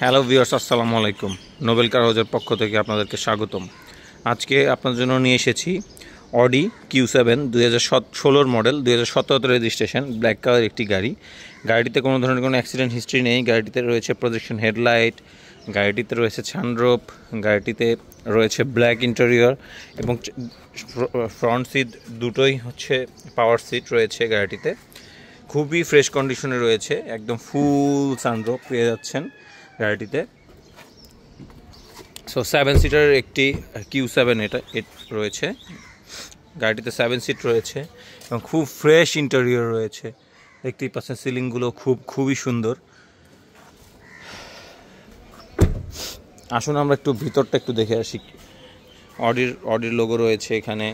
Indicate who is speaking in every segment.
Speaker 1: Hello viewers, আসসালামু আলাইকুম। Nobel কার হাউজের পক্ষ থেকে আপনাদেরকে স্বাগতম। আজকে আপনাদের জন্য নিয়ে এসেছি Audi Q7 2016 model, 2017 registration, black colour একটি গাড়ি। গাড়িটিতে কোনো ধরনের কোনো অ্যাক্সিডেন্ট হিস্ট্রি নেই। গাড়িটিতে রয়েছে প্রজেকশন হেডলাইট, গাড়িটিতে রয়েছে সানরুফ, গাড়িটিতে রয়েছে ব্ল্যাক ইন্টেরিয়র এবং ফ্রন্ট সিট দুটোই হচ্ছে পাওয়ার সিট রয়েছে গাড়িটিতে। খুবই ফ্রেশ কন্ডিশনে রয়েছে, একদম ফুল সানরুফ পেয়ে যাচ্ছেন গাড়িটিতে। সো 7 সিটারের একটি Q7 এটা রয়েছে গাড়িটিতে। 7 সিট রয়েছে এবং খুব ফ্রেশ ইন্টেরিয়র রয়েছে, দেখতেই পাচ্ছেন। সিলিংগুলো খুবই সুন্দর। আসুন আমরা একটু ভিতরটা একটু দেখে আসি। অডির লোগো রয়েছে এখানে।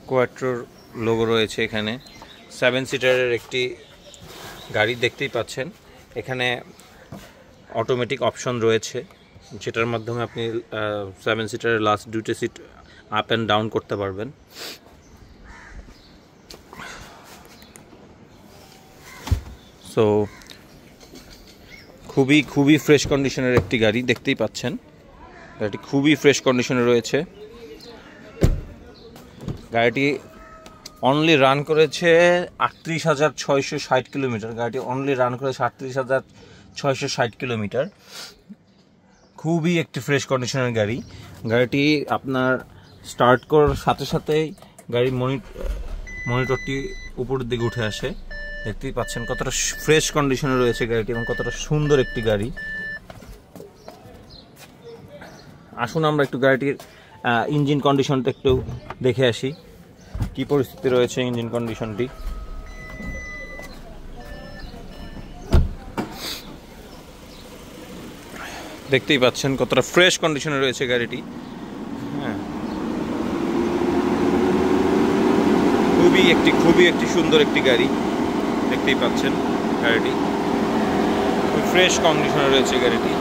Speaker 1: কোয়াট্রোর লোগো রয়েছে এখানে। 7 সিটারের একটি গাড়ি দেখতেই পাচ্ছেন। এখানে অটোমেটিক অপশন রয়েছে, যেটার মাধ্যমে আপনি 7 সিটারের লাস্ট দুটো সিট আপ অ্যান্ড ডাউন করতে পারবেন। সো খুবই ফ্রেশ কন্ডিশনের একটি গাড়ি দেখতেই পাচ্ছেন। গাড়িটি খুবই ফ্রেশ কন্ডিশনে রয়েছে। গাড়িটি অনলি রান করেছে 38,660 কিলোমিটার। গাড়িটি অনলি রান করেছে 38,660 কিলোমিটার। খুবই একটি ফ্রেশ কন্ডিশনের গাড়ি। গাড়িটি আপনার স্টার্ট করার সাথে সাথেই গাড়ির মনিটরটি উপরের দিকে উঠে আসে। দেখতেই পাচ্ছেন কতটা ফ্রেশ কন্ডিশনে রয়েছে গাড়িটি এবং কতটা সুন্দর একটি গাড়ি। আসুন আমরা একটু গাড়িটির ইঞ্জিন কন্ডিশনটা একটু দেখে আসি, কি পরিস্থিতি রয়েছে ইঞ্জিন কন্ডিশনটি। দেখতেই পাচ্ছেন কতটা ফ্রেশ কন্ডিশনে রয়েছে গাড়িটি। হ্যাঁ, খুবই একটি সুন্দর একটি গাড়ি দেখতেই পাচ্ছেন। গাড়িটি খুব ফ্রেশ কন্ডিশনে রয়েছে গাড়িটি।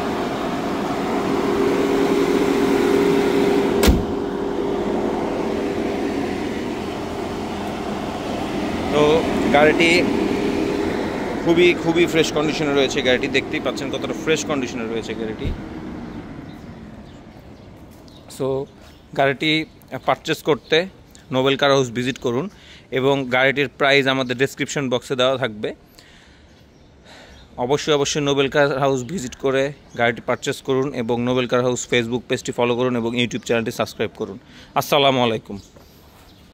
Speaker 1: তো গাড়িটি খুবই ফ্রেশ কন্ডিশনে রয়েছে গাড়িটি। দেখতেই পাচ্ছেন কতটা ফ্রেশ কন্ডিশনে রয়েছে গাড়িটি। সো গাড়িটি পারচেস করতে নোবেল কার হাউস ভিজিট করুন এবং গাড়িটির প্রাইস আমাদের ডেসক্রিপশন বক্সে দেওয়া থাকবে। অবশ্যই নোবেল কার হাউস ভিজিট করে গাড়িটি পারচেস করুন এবং নোবেল কার হাউস ফেসবুক পেজটি ফলো করুন এবং ইউটিউব চ্যানেলটি সাবস্ক্রাইব করুন। আসসালামু আলাইকুম।